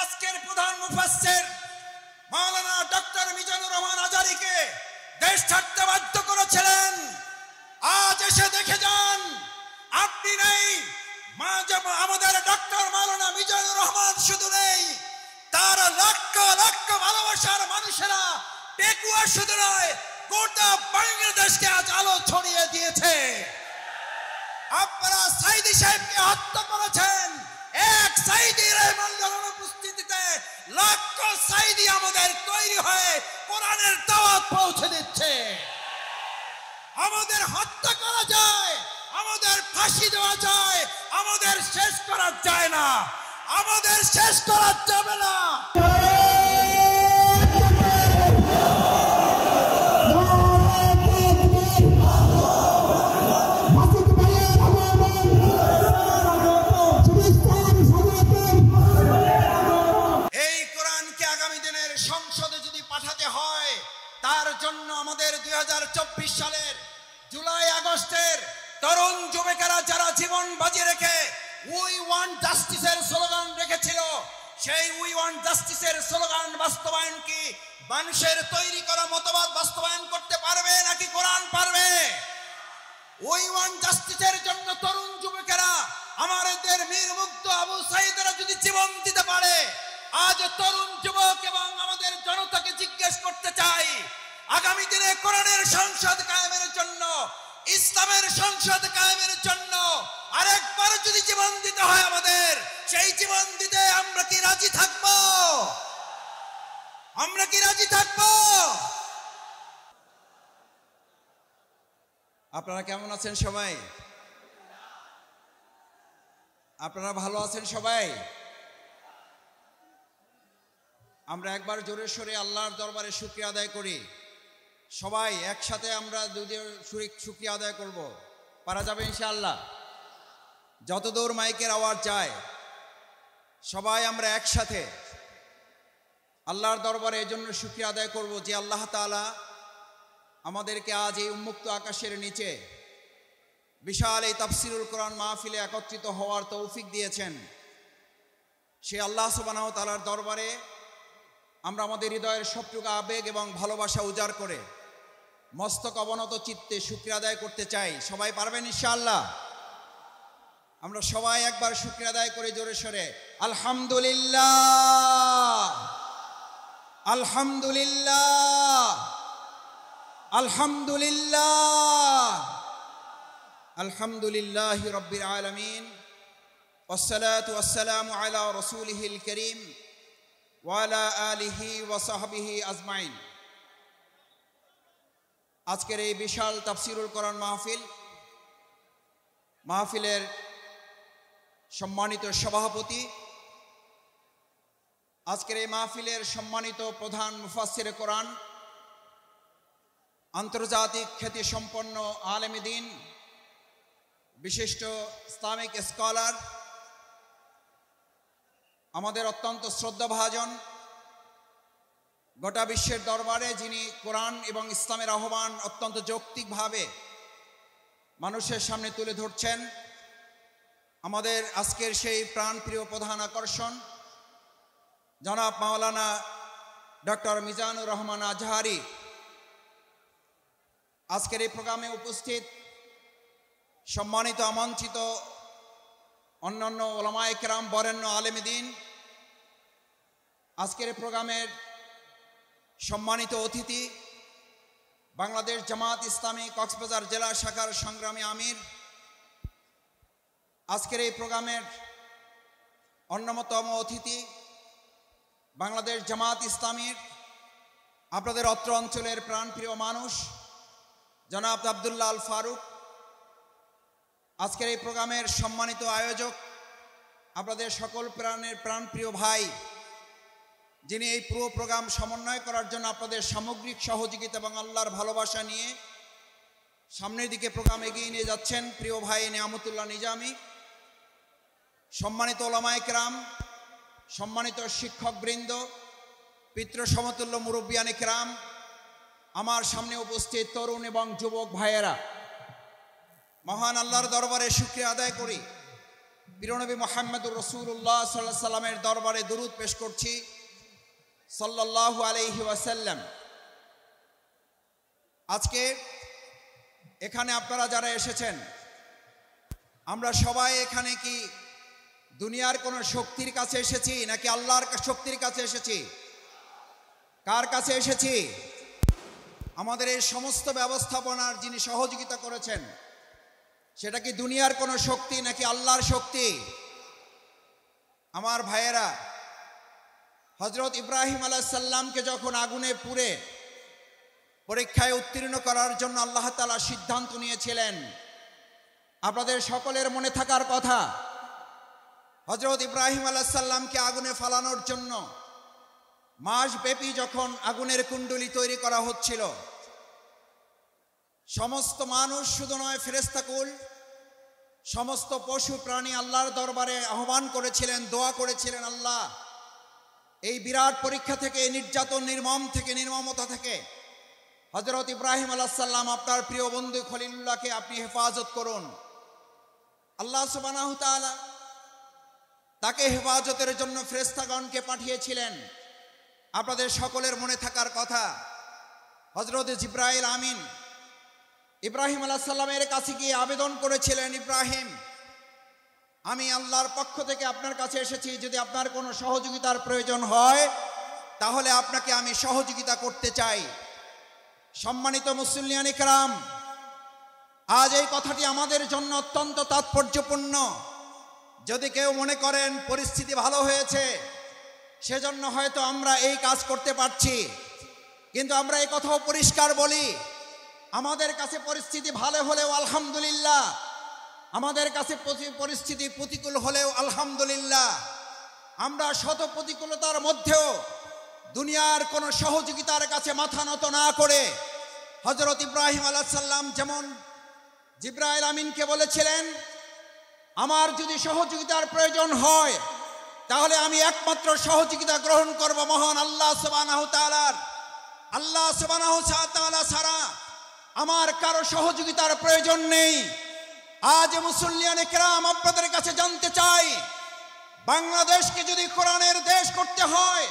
আজকের প্রধান মুফাসসির মাওলানা ডক্টর মিজানুর রহমান আজারীকে দেশ ছাড়তে বাধ্য করেছিলেন। আজ এসে দেখে যান আপনি নেই, আমাদের ডক্টর মাওলানা মিজানুর রহমান শুধু নেই, তার লক্ষ লক্ষ ভালোবাসার মানুষেরা টেকুয়া শুধু নয় গোটা বাংলাদেশকে আজ আলো ছড়িয়ে দিয়েছে। আপনারা সাইদি সাহেবকে হত্যা করেছেন, এক সাইদির অনুপস্থিতিতে লক্ষ সাইদি আমাদের তৈরি হয়ে কোরআনের দাওয়াত পৌঁছে দিচ্ছে। আমাদের হত্যা করা যায়, আমাদের ফাঁসি দেওয়া যায়, আমাদের শেষ করা যায় না, আমাদের শেষ করা যাবে না। তার জন্য আমাদের 2024 সালের জুলাই আগস্টের তরুণ যুবকেরা যারা জীবন বাজি রেখে উই ওয়ান্ট জাস্টিসের স্লোগান রেখেছিল, সেই উই ওয়ান্ট জাস্টিসের স্লোগান বাস্তবায়ন কি মানুষের তৈরি করা মতবাদ বাস্তবায়ন করতে পারবে নাকি কোরআন পারবে? উই ওয়ান্ট জাস্টিসের জন্য তরুণ যুবকেরা আমাদের মীর মুগ্ধ আবু সাঈদরা যদি জীবন দিতে পারে, আজ তরুণ যুবক এবং আমাদের জনতাকে জিজ্ঞেস করতে চাই, আগামী দিনে কোরআনের সংসদ কায়েমের জন্য, ইসলামের সংসদ কায়েমের জন্য আরেকবার যদি জীবন দিতে হয় আমাদের, সেই জীবন দিতে আমরা কি রাজি থাকব? আমরা কি রাজি থাকব? আপনারা কেমন আছেন সবাই? আপনারা ভালো আছেন সবাই? আমরা একবার জোরে সোরে আল্লাহর দরবারে শুকরিয়া আদায় করি। সবাই একসাথে আমরা শুকরিয়া আদায় করব। পারা যাবে ইনশাআল্লাহ? যতদূর মাইকের আওয়াজ যায় সবাই আমরা একসাথে আল্লাহর দরবারে এজন্য শুকরিয়া আদায় করব যে আল্লাহ তাআলা আমাদেরকে আজ এই উন্মুক্ত আকাশের নিচে বিশাল এই তাফসিরুল কোরআন মাহফিলে একত্রিত হওয়ার তৌফিক দিয়েছেন। সে আল্লাহ সুবহানাহু ওয়া তাআলার দরবারে আমরা আমাদের হৃদয়ের সবটুকু আবেগ এবং ভালোবাসা উজাড় করে মস্তক অবনত চিত্তে শুকরিয়া আদায় করতে চাই। সবাই পারবেন ইনশাআল্লাহ? আমরা সবাই একবার শুকরিয়া আদায় করে জোরে সোরে আলহামদুলিল্লাহ, আলহামদুলিল্লাহ, আলহামদুলিল্লাহ, আলহামদুলিল্লাহি রাব্বিল আলামিন, ওয়াসসালাতু ওয়াসসালামু আলা রাসূলিহিল কারীম ওয়ালা আলিহি ওয়াসাহবিহি আজমাইন। আজকের এই বিশাল তাফসিরুল কোরআন মাহফিলের সম্মানিত সভাপতি, আজকের এই মাহফিলের সম্মানিত প্রধান মুফাসসিরে কোরআন, আন্তর্জাতিক খ্যাতি সম্পন্ন আলেমে দ্বীন, বিশিষ্ট ইসলামিক স্কলার, আমাদের অত্যন্ত শ্রদ্ধাভাজন, গোটা বিশ্বের দরবারে যিনি কোরআন এবং ইসলামের আহ্বান অত্যন্ত যৌক্তিকভাবে মানুষের সামনে তুলে ধরছেন, আমাদের আজকের সেই প্রাণপ্রিয় প্রধান আকর্ষণ জনাব মাওলানা ডক্টর মিজানুর রহমান আজহারী। আজকের এই প্রোগ্রামে উপস্থিত সম্মানিত আমন্ত্রিত অন্যান্য ওলামায়ে কেরাম, বরেণ্য আলেমে দ্বীন, আজকের এই প্রোগ্রামের সম্মানিত অতিথি বাংলাদেশ জামাত ইসলামী কক্সবাজার জেলা শাখার সংগ্রামী আমির, আজকের এই প্রোগ্রামের অন্যতম অতিথি বাংলাদেশ জামাত ইসলামীর আপনাদের অত্র অঞ্চলের প্রাণপ্রিয় মানুষ জনাব আব্দুল্লাহ আল ফারুক, আজকের এই প্রোগ্রামের সম্মানিত আয়োজক আপনাদের সকল প্রাণপ্রিয় ভাই, যিনি এই পুরো প্রোগ্রাম সমন্বয় করার জন্য আপনাদের সামগ্রিক সহযোগিতা এবং আল্লাহর ভালোবাসা নিয়ে সামনের দিকে প্রোগ্রাম এগিয়ে নিয়ে যাচ্ছেন, প্রিয় ভাই নিয়ামতুল্লাহ নিজামী, সম্মানিত ওলামায়ে কেরাম, সম্মানিত শিক্ষকবৃন্দ, পিতৃ সমতুল্য মুরব্বিয়ানে কেরাম, আমার সামনে উপস্থিত তরুণ এবং যুবক ভাইয়েরা, মহান আল্লাহর দরবারে শুকরিয়া আদায় করি প্রিয়নবী মুহাম্মদুর রাসূলুল্লাহ সাল্লাল্লাহু আলাইহি সাল্লামের দরবারে দুরূদ পেশ করছি সাল্লাল্লাহু আলাইহি ওয়াসাল্লাম। আজকে এখানে আপনারা যারা এসেছেন, আমরা সবাই এখানে কি দুনিয়ার কোন শক্তির কাছে এসেছি নাকি আল্লাহর শক্তির কাছে এসেছি? কার কাছে এসেছি? আমাদের এই সমস্ত ব্যবস্থাপনার যিনি সহযোগিতা করেছেন, সেটা কি দুনিয়ার কোন শক্তি নাকি আল্লাহর শক্তি? আমার ভাইয়েরা, হযরত ইব্রাহিম আলাইহিস সালামকে যখন আগুনে পুড়ে পরীক্ষায় উত্তীর্ণ করার জন্য আল্লাহ তাআলা সিদ্ধান্ত নিয়েছিলেন, আপনাদের সকলের মনে থাকার কথা, হযরত ইব্রাহিম আলাইহিস সালামকে আগুনে ফালানোর জন্য মাসব্যাপী যখন আগুনের কুণ্ডলী তৈরি করা হচ্ছিল, সমস্ত মানুষ শুধু নয়, ফেরেশতাকুল, সমস্ত পশু প্রাণী আল্লাহর দরবারে আহ্বান করেছিলেন, দোয়া করেছিলেন, আল্লাহ এই বিরাট পরীক্ষা থেকে, নির্যাতন, নির্মমতা থেকে হযরত ইব্রাহিম আলাইহিস সালাম আপনার প্রিয় বন্ধু খলিলুল্লাহকে আপনি হেফাজত করুন। আল্লাহ সুবহানাহু ওয়া তাআলা তাকে হেফাজতের জন্য ফেরেশতাগণকে পাঠিয়েছিলেন। আপনাদের সকলের মনে থাকার কথা, হযরত জিবরাইল আমিন ইব্রাহিম আলাইহিস সালামের কাছে গিয়ে আবেদন করেছিলেন, ইব্রাহিম, আমি আল্লাহর পক্ষ থেকে আপনার কাছে এসেছি, যদি আপনার কোনো সহযোগিতার প্রয়োজন হয় তাহলে আপনাকে আমি সহযোগিতা করতে চাই। সম্মানিত মুসল্লিয়ান ইকরাম, আজ এই কথাটি আমাদের জন্য অত্যন্ত তাৎপর্যপূর্ণ। যদি কেউ মনে করেন পরিস্থিতি ভালো হয়েছে সেজন্য হয়তো আমরা এই কাজ করতে পারছি, কিন্তু আমরা এই কথাও পরিষ্কার বলি, আমাদের কাছে পরিস্থিতি ভালো হলেও আলহামদুলিল্লাহ, আমাদের কাছে পরিস্থিতি প্রতিকূল হলেও আলহামদুলিল্লাহ, আমরা শত প্রতিকূলতার মধ্যেও দুনিয়ার কোন সহযোগিতার কাছে মাথা নত না করে হযরত ইব্রাহিম আলাইহিস সালাম যেমন জিবরাইল আমিনকে বলেছিলেন, আমার যদি সহযোগিতার প্রয়োজন হয় তাহলে আমি একমাত্র সহযোগিতা গ্রহণ করব মহান আল্লাহ সুবহানাহু ওয়া তাআলার। আল্লাহ সুবহানাহু ওয়া তাআলা ছাড়া আমার কারো সহযোগিতার প্রয়োজন নেই। আজ মুসল্লিয়ানে কেরাম, আপনাদের কাছে জানতে চাই, বাংলাদেশকে যদি কোরআনের দেশ করতে হয়,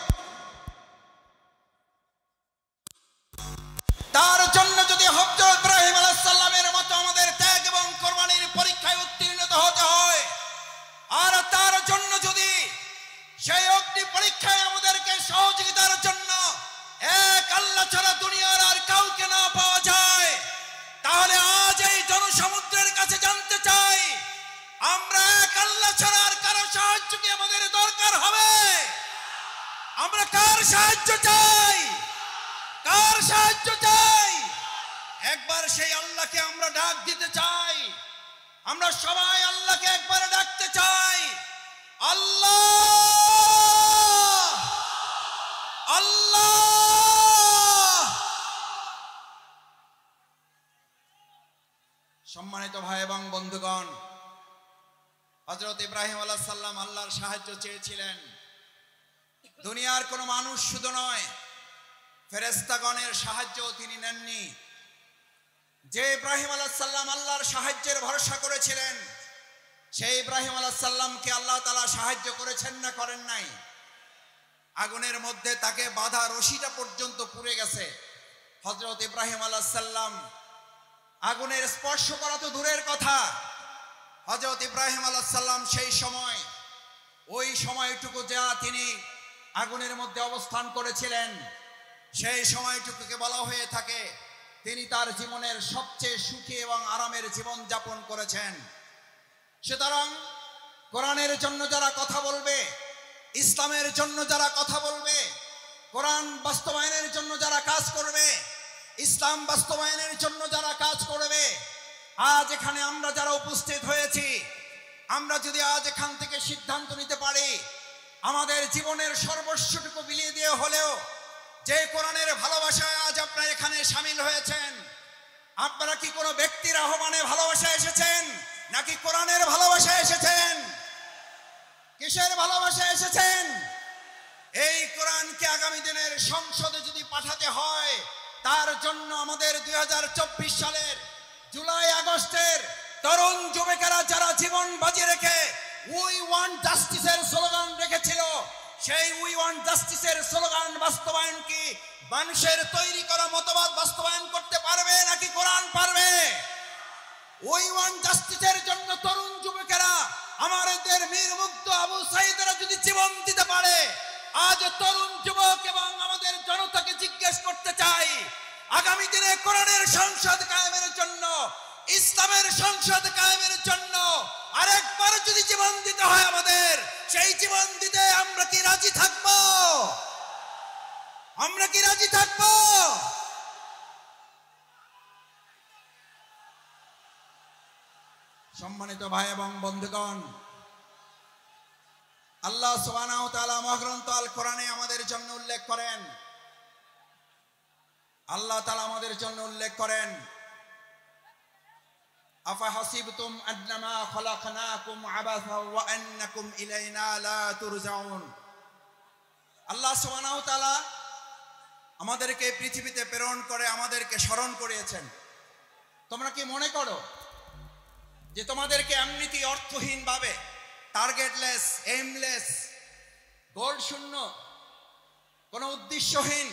তার জন্য যদি হযরত ইব্রাহিম আলাইহিস সালামের মতো আমাদের ত্যাগ এবং কোরবানির পরীক্ষায় উত্তীর্ণ হতে হয়, আর তার জন্য যদি সেই অগ্নি পরীক্ষায় আমাদেরকে সহযোগিতার জন্য এক আল্লাহ ছাড়া দুনিয়ার আর কাউকে না পাওয়া যায়, তাহলে আজ এই জনসমুদ্রের কাছে জানতে চাই, আমরা এক আল্লাহ ছাড়া আর কারো সাহায্য কি আমাদের দরকার হবে? আমরা কার সাহায্য চাই? কার সাহায্য চাই? একবার সেই আল্লাহকে আমরা ডাক দিতে চাই। আমরা সবাই আল্লাহকে একবার ডাকতে চাই, আল্লাহ আল্লাহ। সম্মানিত ভাই এবং বন্ধুগণ, হযরত ইব্রাহিম আলাইহিস সালাম আল্লাহর সাহায্য চেয়েছিলেন। দুনিয়ার কোনো মানুষ শুধু নয়, ফেরেশতাগণের সাহায্য তিনি নেননি। যে ইব্রাহিম আলাইহিস সালাম আল্লাহর সাহায্যের ভরসা করেছিলেন, সেই ইব্রাহিম আলাইহিস সালামকে আল্লাহ তাআলা সাহায্য করেছেন না করেন নাই? আগুনের মধ্যে তাকে বাঁধা রশিটা পর্যন্ত পুড়ে গেছে। হযরত ইব্রাহিম আলাইহিস সালাম আগুনের স্পর্শ করা তো দূরের কথা, হযরত ইব্রাহিম আলাইহিস সালাম সেই সময়, ওই সময়টুকু যা তিনি আগুনের মধ্যে অবস্থান করেছিলেন, সেই সময়টুকুকে বলা হয়ে থাকে তিনি তার জীবনের সবচেয়ে সুখী এবং আরামের জীবন যাপন করেছেন। সুতরাং কোরআনের জন্য যারা কথা বলবে, ইসলামের জন্য যারা কথা বলবে, কোরআন বাস্তবায়নের জন্য যারা কাজ করবে, ইসলাম বাস্তবায়নের জন্য যারা কাজ করবে, আজ এখানে আমরা যারা উপস্থিত হয়েছি, আমরা যদি আজ এখান থেকে সিদ্ধান্ত নিতে পারি, আমাদের জীবনের সর্বস্বটুকু বিলিয়ে দিয়ে হলেও যে কোরআনের ভালোবাসায় আজ আপনারা এখানে শামিল হয়েছেন, আপনারা কি কোনো ব্যক্তির আহ্বানে ভালোবাসা এসেছেন নাকি কোরআনের ভালোবাসা এসেছেন? কিসের ভালোবাসা এসেছেন? এই কোরআনকে আগামী দিনের সংসদে যদি পাঠাতে হয়, তার জন্য আমাদের 2024 সালের জুলাই আগস্টের তরুণ যুবকেরা যারা জীবন বাজি রেখে উই ওয়ান্ট জাস্টিসের স্লোগান রেখেছিল, সেই উই ওয়ান্ট জাস্টিসের স্লোগান বাস্তবায়ন কি মানুষের তৈরি করা মতবাদ বাস্তবায়ন করতে পারবে নাকি কোরআন পারবে? উই ওয়ান্ট জাস্টিসের জন্য তরুণ যুবকেরা, আমাদের মীর মুগ্ধ আবু সাঈদরা যদি জীবন দিতে পারে, আজ তরুণ যুবক এবং আমাদের জনতাকে জিজ্ঞেস করতে চাই, আগামী দিনে কোরআনের সংসদ কায়েমের জন্য, ইসলামের সংসদ কায়েমের জন্য আরেকবার যদি জীবন দিতে হয় আমাদের, সেই জীবন দিতে আমরা কি রাজি থাকব? আমরা কি রাজি থাকব? সম্মানিত ভাই এবং বন্ধুগণ, আল্লাহ সুবহানাহু ওয়া তাআলা মহাগ্রন্থ আল কোরআনে আমাদের জন্য উল্লেখ করেন, আল্লাহ তাআলা আমাদের জন্য উল্লেখ করেন, আফা হাসিবতুম আন্নামা খলাকনাকুম আবাসা ওয়া আন্নাকুম ইলাইনা লা তুরজাউন। আল্লাহ সুবহানাহু ওয়া তাআলা আমাদেরকে পৃথিবীতে প্রেরণ করে আমাদেরকে স্মরণ করিয়েছেন। তোমরা কি মনে করো যে তোমাদেরকে এমনিতেই অর্থহীন ভাবে, টার্গেটলেস, এইমলেস, গোল শূন্য, কোন উদ্দেশ্যহীন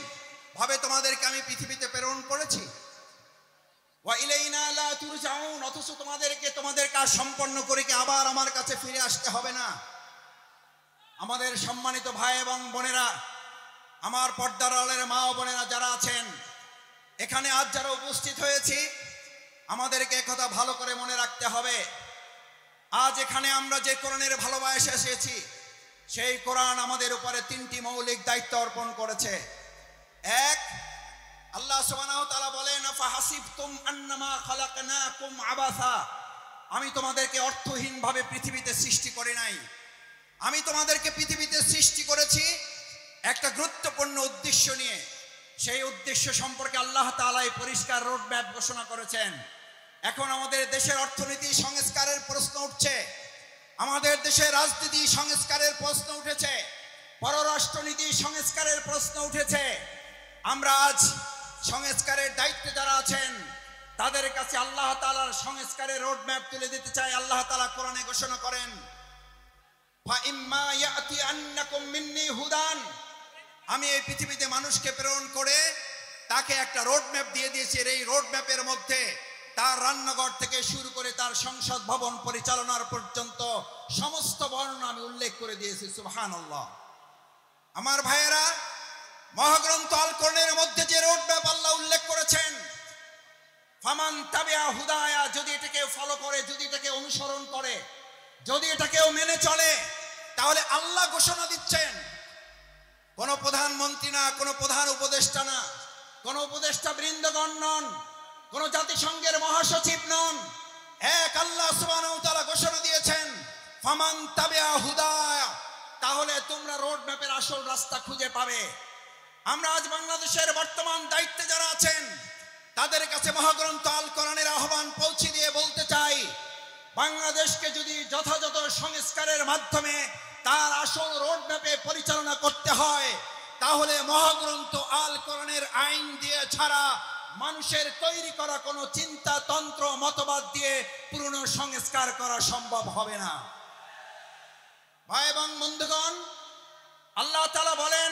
ভাবে তোমাদেরকে আমি পৃথিবীতে প্রেরণ করেছি? ওয়া ইলাইনা লা তুরজাউন, অথচ তোমাদেরকে তোমাদের কাজ সম্পন্ন করে কি আবার আমার কাছে ফিরে আসতে হবে না? আমাদের সম্মানিত ভাই এবং বোনেরা, আমার পর্দার আড়ালের মা ও বোনেরা যারা আছেন এখানে, আজ যারা উপস্থিত হয়েছি, আমাদেরকে কথা ভালো করে মনে রাখতে হবে। আজ এখানে আমরা যে কোরআনের ভালোবাসা এসেছি, সেই কোরআন আমাদের উপরে তিনটি মৌলিক দায়িত্ব অর্পণ করেছে। এক, আল্লাহ সুবহানাহু ওয়া তাআলা বলেন, আফা হাসিবতুম আন্নামা খলাকনাকুম আবাসা, আমি তোমাদেরকে অর্থহীন ভাবে পৃথিবীতে সৃষ্টি করি নাই, আমি তোমাদেরকে পৃথিবীতে সৃষ্টি করেছি একটা গুরুত্বপূর্ণ উদ্দেশ্য নিয়ে। সেই উদ্দেশ্য সম্পর্কে আল্লাহ তাআলা পরিষ্কার রোডম্যাপ ঘোষণা করেছেন। এখন আমাদের দেশের অর্থনীতি সংস্কারের প্রশ্ন উঠছে, আমাদের দেশের রাজনীতি সংস্কারের প্রশ্ন উঠেছে, পররাষ্ট্রনীতি সংস্কারের প্রশ্ন উঠেছে। আমরা আজ সংস্কারের দায়িত্বে যারা আছেন তাদের কাছে আল্লাহ তাআলার সংস্কারের রোডম্যাপ তুলে দিতে চাই। আল্লাহ তাআলা কোরআনে ঘোষণা করেন, ফাইম্মা ইয়াতিয়ান্নাকুম মিন্নি হুদান, আমি এই পৃথিবীতে মানুষকে প্রেরণ করে তাকে একটা রোডম্যাপ দিয়ে দিয়েছি। এই রোডম্যাপের মধ্যে তার রান্নাঘর থেকে শুরু করে তার সংসদ ভবন পরিচালনার পর্যন্ত সমস্ত বর্ণনা আমি উল্লেখ করে দিয়েছি। সুবহানাল্লাহ। আমার ভাইয়েরা, মহাগ্রন্থ আল কোরআনের মধ্যে যে রোডম্যাপ আল্লাহ উল্লেখ করেছেন, ফামান তাবিআ হুদায়া, যদি এটাকে ফলো করে, যদি এটাকে অনুসরণ করে, যদি এটাকেও মেনে চলে, তাহলে আল্লাহ ঘোষণা দিচ্ছেন, কোন প্রধানমন্ত্রী না, কোন প্রধান উপদেষ্টা না, কোন উপদেষ্টা বৃন্দগণ নন, কোন জাতিসংঘের মহাসচিব নন, এক আল্লাহ সুবহানাহু ওয়া তাআলা ঘোষণা দিয়েছেন, ফামান তাবিআ হুদায়া, তাহলে তোমরা রোড ম্যাপের আসল রাস্তা খুঁজে পাবে। আমরা আজ বাংলাদেশের বর্তমান দায়িত্বে যারা আছেন তাদের কাছে মহাগ্রন্থ আল কোরআনের আহ্বান পৌঁছে দিয়ে বলতে চাই, বাংলাদেশকে যদি যথাযথ সংস্কারের মাধ্যমে তার আসল রোড ম্যাপে পরিচালনা করতে হয়, তাহলে মহাগ্রন্থ আল কোরআনের আইন দিয়ে ছাড়া মানুষের তৈরি করা কোনো চিন্তা তন্ত্র মতবাদ দিয়ে পুরনো সংস্কার করা সম্ভব হবে না। ভাই এবং বন্ধুগণ, আল্লাহ তাআলা বলেন,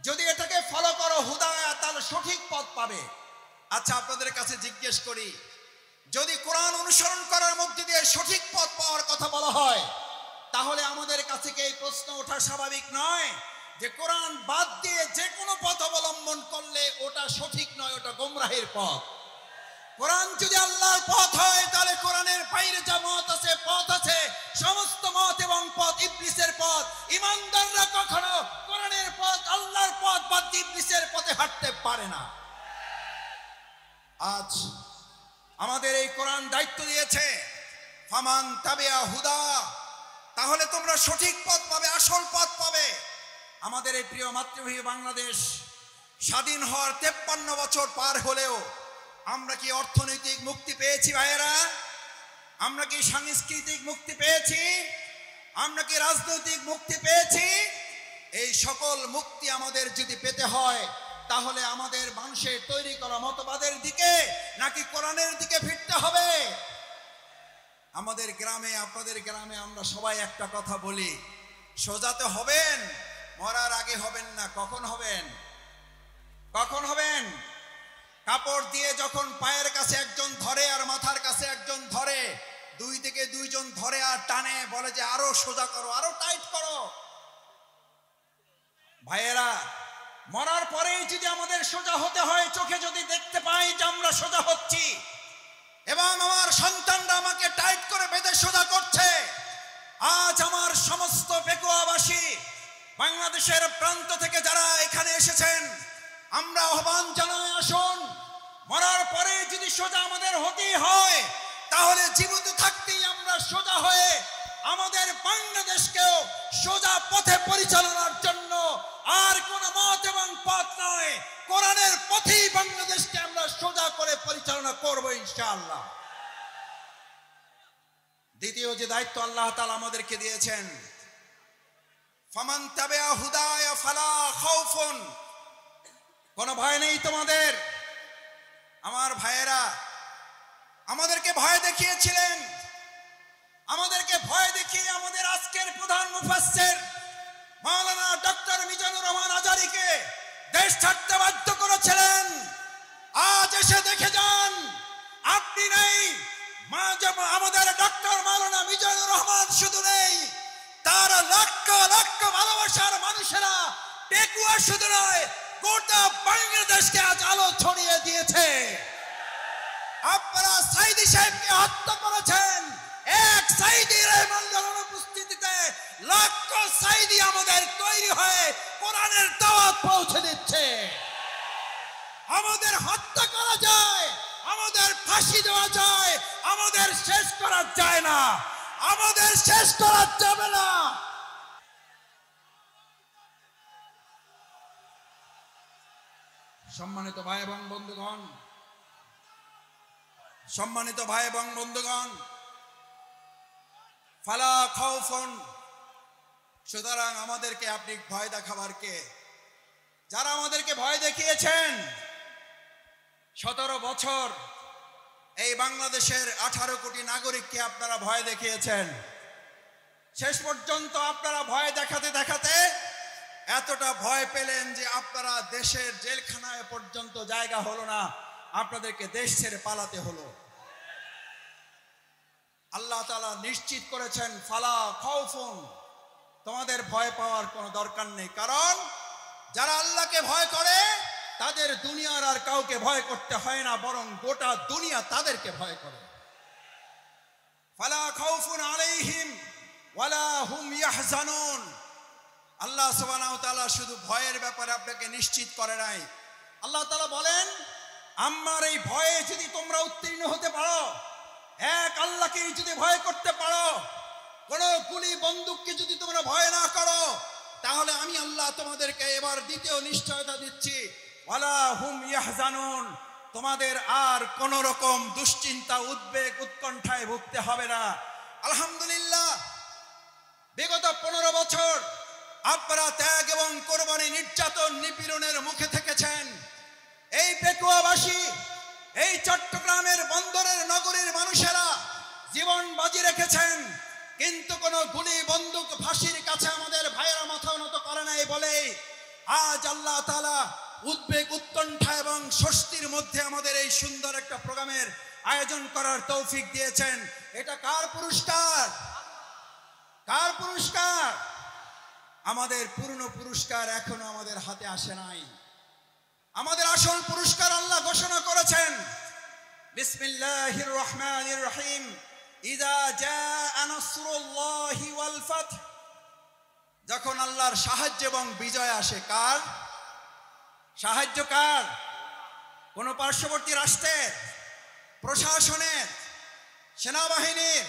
যদি এটাকে ফলো করো হুদায়া, তাহলে সঠিক পথ পাবে। আচ্ছা, আপনাদের কাছে জিজ্ঞেস করি, যদি কোরআন অনুসরণ করার মধ্যে দিয়ে সঠিক পথ পাওয়ার কথা বলা হয়, তাহলে আমাদের কাছে কি এই প্রশ্ন ওঠা স্বাভাবিক নয় যে কোরআন বাদ দিয়ে যে কোনো পথ অবলম্বন করলে ওটা সঠিক নয়, ওটা গোমরাহের পথ? কোরআন যদি আল্লাহর পথ হয়, তাহলে কোরআনের বাইরে যা মত আছে, পথ আছে, সমস্ত মত এবং পথ ইবলিসের পথ। ঈমানদাররা কখনো কোরআনের পথ, আল্লাহর পথ বাদ দিয়ে ইবলিসের পথে হাঁটতে পারে না। আজ আমাদের এই কোরআন দায়িত্ব দিয়েছে, ফামান তাবিআ হুদা, তাহলে তোমরা সঠিক পথ পাবে, আসল পথ পাবে। আমাদের এই প্রিয় মাতৃভূমি বাংলাদেশ স্বাধীন হওয়ার 53 বছর পার হলেও আমরা কি অর্থনৈতিক মুক্তি পেয়েছি ভাইয়েরা? আমরা কি সাংস্কৃতিক মুক্তি পেয়েছি? আমরা কি রাজনৈতিক মুক্তি পেয়েছি? এই সকল মুক্তি আমাদের যদি পেতে হয়, তাহলে আমাদের মানুষের তৈরি করা মতবাদের দিকে নাকি কোরআনের দিকে ফিরতে হবে? আমাদের গ্রামে, আপনাদের গ্রামে আমরা সবাই একটা কথা বলি, সোজাতে হবেন, মরার আগে হবেন না। কখন হবেন? কখন হবেন? কাপড় দিয়ে যখন পায়ের কাছে একজন ধরে আর মাথার কাছে একজন ধরে, দুই থেকে দুইজন ধরে আর টানে, বলে যে আরো সোজা করো, আরো টাইট করো। ভাইয়েরা, মরার পরেই যদি আমাদের সোজা হতে হয়, চোখে যদি দেখতে পাই যে আমরা সোজা হচ্ছি এবং আমার সন্তানরা আমাকে টাইট করে বেঁধে সোজা করছে, আজ আমার সমস্ত পেকুয়াবাসী, বাংলাদেশের প্রান্ত থেকে যারা এখানে এসেছেন, আমরা আহ্বান জানাই, আসুন, মরার পরে যদি সোজা আমাদের হতেই হয়, তাহলে জীবিত থাকতেই আমরা সোজা হয়ে আমাদের বাংলাদেশকেও সোজা পথে পরিচালনার জন্য আর কোন মত এবং পথ নয়, কোরআনের পথেই বাংলাদেশকে আমরা সোজা করে পরিচালনা করব ইনশাআল্লাহ। দ্বিতীয় যে দায়িত্ব আল্লাহ তাআলা আমাদেরকে দিয়েছেন, ফামান তাবিআ হুদায়া ফালা খাউফুন, কোনো ভয় নেই তোমাদের। আমার ভাইয়েরা, আমাদেরকে ভয় দেখিয়েছিলেন, আমাদেরকে ভয় দেখিয়ে আমাদের আজকের প্রধান মুফাসসির মাওলানা ডক্টর মিজানুর রহমান আজারীকে দেশ ছাড়তে বাধ্য করেছিলেন। আজ এসে দেখে যান, আপনি নেই, আমাদের ডক্টর মাওলানা মিজানুর রহমান শুধু নেই, তার লক্ষ লক্ষ ভালোবাসার মানুষেরা পেকুয়া শুধু নয়, গোটা বাংলাদেশকে আজ আলো ছড়িয়ে দিয়েছে। আপনারা সাইদি সাহেবকে হত্যা করেছেন, এক সাইদি রহমানের অনুপস্থিতিতে লক্ষ সাইদি আমাদের তৈরি হয়ে কোরআনের দাওয়াত পৌঁছে দিচ্ছে। আমাদের হত্যা করা যায়, আমাদের ফাঁসি দেওয়া যায়, আমাদের শেষ করা যায় না, আমাদের শেষ করা যাবে না। সম্মানিত ভাই এবং বন্ধুগণ, সম্মানিত ভাই এবং বন্ধুগণ, ফালা খাউফুন, সুতরাং আমাদেরকে আপনি ভয় দেখাবার কে? যারা আমাদেরকে ভয় দেখিয়েছেন, 17 বছর এই বাংলাদেশের 18 কোটি নাগরিককে আপনারা ভয় দেখিয়েছেন। শেষ পর্যন্ত আপনারা ভয় দেখাতে দেখাতে এতটা ভয় পেলেন যে আপনারা দেশের জেলখানায় পর্যন্ত জায়গা হলো না, আপনাদেরকে দেশ ছেড়ে পালাতে হলো। আল্লাহ তাআলা নিশ্চিত করেছেন, ফালা খাউফুন, তোমাদের ভয় পাওয়ার কোনো দরকার নেই, কারণ যারা আল্লাহকে ভয় করে তাদের দুনিয়ার আর কাউকে ভয় করতে হয় না, বরং গোটা দুনিয়া তাদেরকে ভয় করে। ফালা খাউফুন আলাইহিম ওয়ালা হুম ইয়াহজানুন। আল্লাহ সুবহানাহু ওয়া তাআলা শুধু ভয়ের ব্যাপারে আপনাকে নিশ্চিত করে নাই, আল্লাহ তাআলা বলেন, আমার এই ভয়ে যদি তোমরা উত্তীর্ণ হতে পারো, এক আল্লাহকে যদি ভয় করতে পারো, কোন গুলি বন্দুককে যদি তোমরা ভয় না করো, তাহলে আমি আল্লাহ তোমাদেরকে এবার দ্বিতীয় নিশ্চয়তা দিচ্ছি, ওয়ালা হুম ইয়াহজানুন, তোমাদের আর কোন রকম দুশ্চিন্তা, উদ্বেগ, উৎকণ্ঠায় ভুগতে হবে না। আলহামদুলিল্লাহ, বিগত 15 বছর আপনারা ত্যাগ এবং কোরবানি, নির্যাতন, নিপীড়নের মুখে থেকেছেন। এই পেকুয়াবাসী, এই চট্টগ্রামের বন্দরের নগরীর মানুষেরা জীবন বাজি রেখেছেন, কিন্তু কোন গুলি, বন্দুক, ফাঁসির কাছে আমাদের ভাইয়েরা মাথা নত করে নাই বলে আজ আল্লাহ তাআলা উদ্বেগ, উৎকণ্ঠা এবং স্বস্তির মধ্যে আমাদের এই সুন্দর একটা প্রোগ্রামের আয়োজন করার তৌফিক দিয়েছেন। এটা কার পুরস্কার? কার পুরস্কার? আমাদের পূর্ণ পুরস্কার এখনো আমাদের হাতে আসে নাই। আমাদের আসল পুরস্কার আল্লাহ ঘোষণা করেছেন, বিসমিল্লাহির রহমানির রহিম, ইযা জাআ নাসরুল্লাহি ওয়াল ফাth, যখন আল্লাহর সাহায্য এবং বিজয় আসে। কার সাহায্য? কার? কোন পার্শ্ববর্তী রাষ্ট্রের, প্রশাসনের, সেনাবাহিনীর,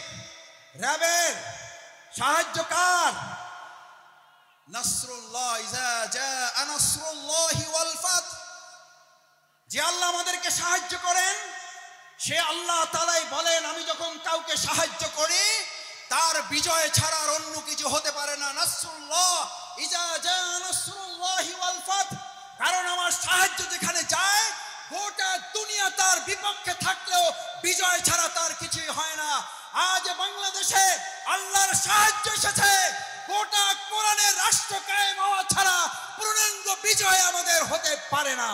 র্যাবের সাহায্য কার? নাসরুল্লাহ, ইযা জাআ নাসরুল্লাহি ওয়াল ফাth, যে আল্লাহ আমাদেরকে সাহায্য করেন সে আল্লাহ তাআলাই বলেন, আমি যখন কাউকে সাহায্য করি তার বিজয় ছাড়া আর অন্য কিছু হতে পারে না। নাসরুল্লাহ, ইযা জাআ নাসরুল্লাহি ওয়াল ফাth, কারণ আমার সাহায্য যেখানে যায় গোটা দুনিয়া তার বিপক্ষে থাকলেও বিজয় ছাড়া তার কিছুই হয় না। আজ বাংলাদেশে আল্লাহর সাহায্য এসেছে, গোটা কোরআনের রাষ্ট্র কায়েম হওয়া ছাড়া পূর্ণাঙ্গ বিজয় আমাদের হতে পারে না।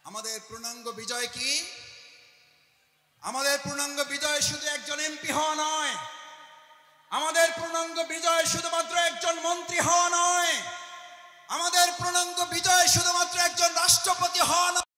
আমাদের পূর্ণাঙ্গ বিজয় কি? আমাদের পূর্ণাঙ্গ বিজয় শুধু একজন এমপি হওয়া নয়, আমাদের পূর্ণাঙ্গ বিজয় শুধুমাত্র একজন মন্ত্রী হওয়া নয়, আমাদের পূর্ণাঙ্গ বিজয় শুধুমাত্র একজন রাষ্ট্রপতি হওয়া নয়।